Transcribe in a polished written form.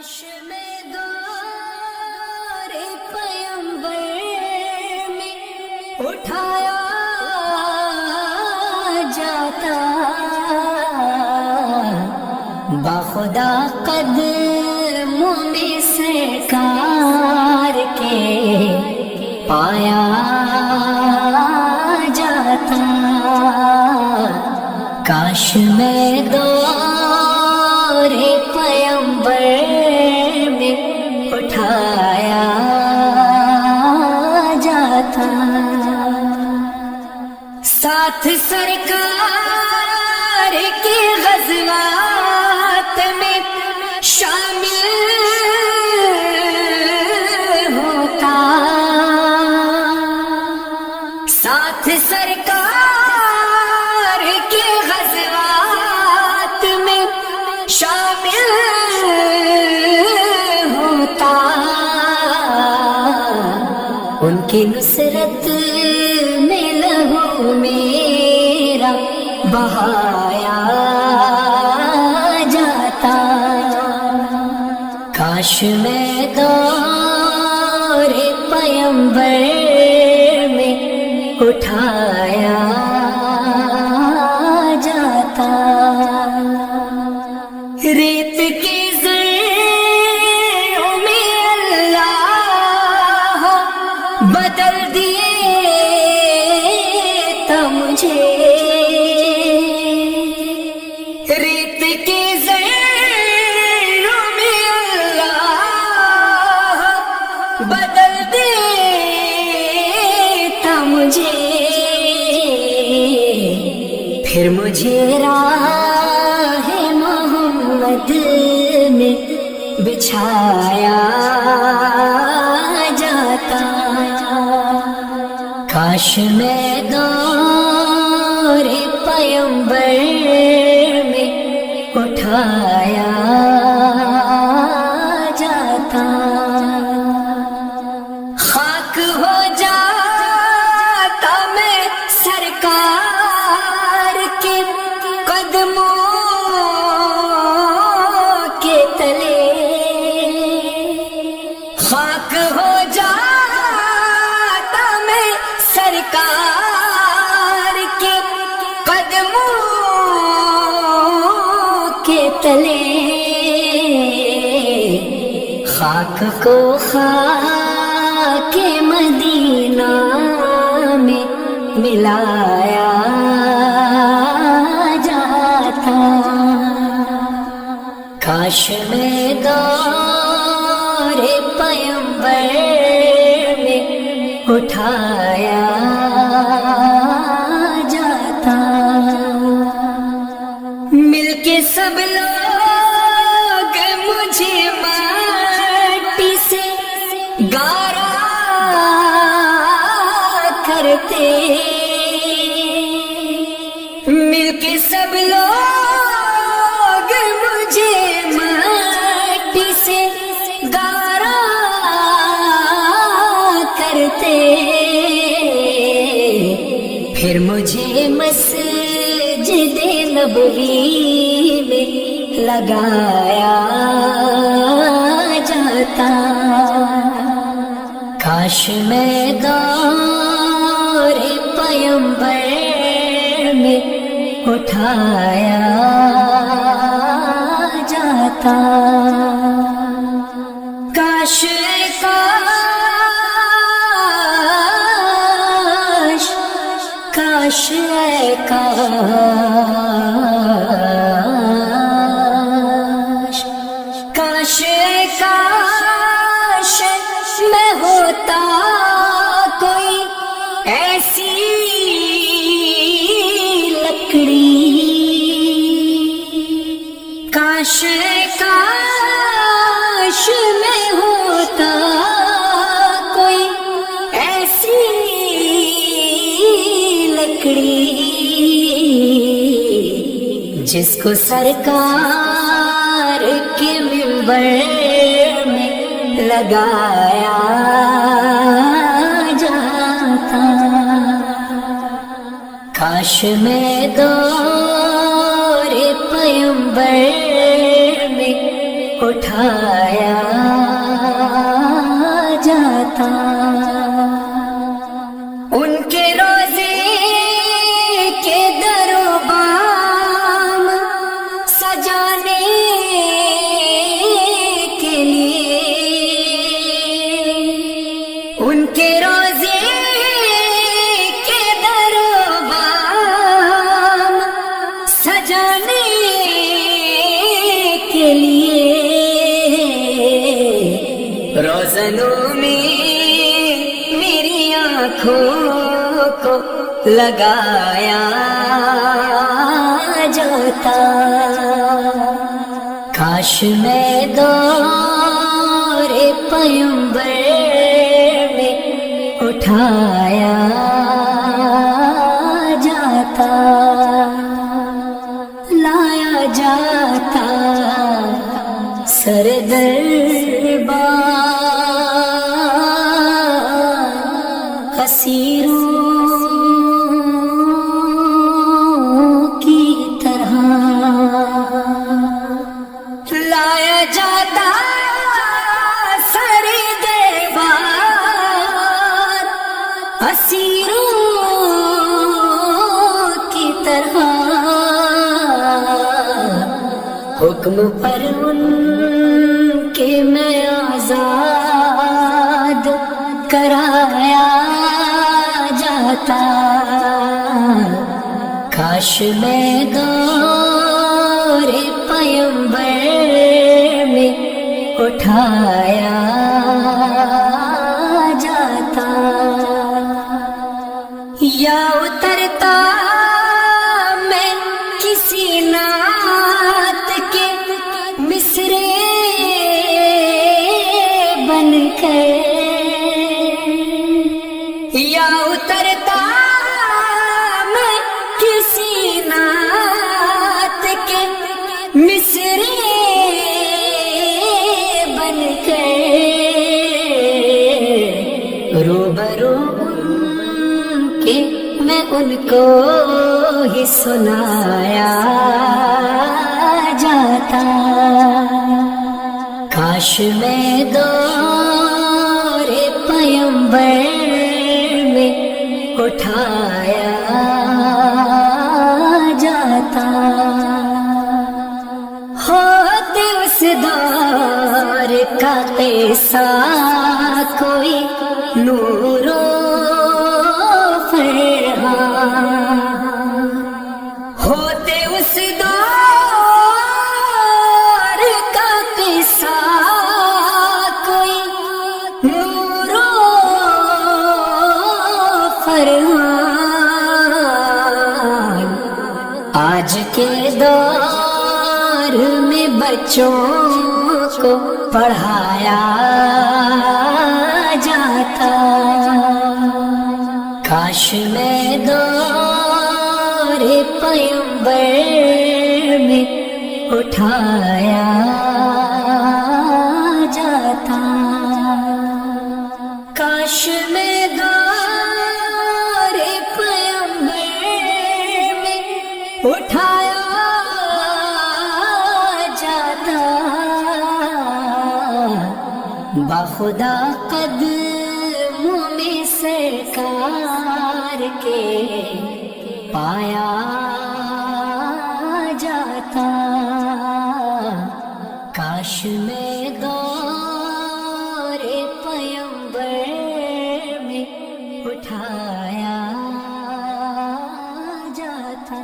काश मैं दौरे पैगंबर में उठाया जाता, बाखुदा कदमों में सरकार के पाया जाता। काश मैं दौरे पैगंबर में उठाया जाता, साथ सरकार के ग़ज़वात में शामिल होता, साथ सरकार के ग़ज़वात में शामिल होता, उनकी नुसरत में लहू मेरा बहाया जाता। काश मैं दौरे पैगंबर में उठाया जाता। रेत के ज़र्रों में अल्लाह बदल दिए तो मुझे, रेत के ज़र्रों में अल्लाह बदल देता मुझे, फिर मुझे राह मोहम्मद में बिछाया जाता। काश मैं दौरे पैगंबर में उठाया जाता। खाक हो जाता मैं सरकार के कदमों के तले, खाक हो जाता मैं सरकार के कदमों के तले, खाक को खाके मदीना में मिलाया जाता। काश मैं दौरे पैगंबर में उठाया जाता। मिलके सब लोग मुझे माटी से गारा करते, मिलके सब लोग मुझे माटी से गारा करते, फिर मुझे मस्जिद नबवी में लगाया जाता। काश मैं दौरे पैगंबर में उठाया जाता। काश काश काश काश काश काश मैं होता कोई ऐसी लकड़ी, काश काश मैं होता कोई ऐसी लकड़ी, जिसको सरकार के मिंबर में लगाया जाता। काश मैं दौरे पैगंबर में اٹھایا جاتا، ان کے روزے کے در و بام سجانے کے لیے، ان کے روزے کے در و بام سجانے کے لیے، روزنوں میں میری آنکھوں کو لگایا جاتا، کاش میں دور پیمبر میں اٹھایا جاتا، لایا جاتا سر دربار، اسیروں کی طرح لایا جاتا سر دربار، اسیروں کی طرح، حکم پر ان کے میں آزاد کرایا جاتا، کاش میں دور پیمبر میں اٹھایا جاتا، یا اترتا میں کسی نعت کے مصرے بن کر، یا اترتا میں کسی نعت کے مصرے بن کر، روبرو کہ میں ان کو ہی سنایا جاتا، کاش میں دور پیمبر میں اٹھایا جاتا، ہوتے اس دور کا قصہ کوئی نور و فرحان، ہوتے اس دور کا قصہ کوئی نور و فرحان، آج کے دور میں بچوں کو پڑھایا جاتا، کاش میں دور پیمبر میں اٹھایا جاتا، کاش میں دور پیمبر میں اٹھایا جاتا، باخدا قدموں میں سرکار کے پایا جاتا، کاش میں دور پیمبر میں اٹھایا جاتا۔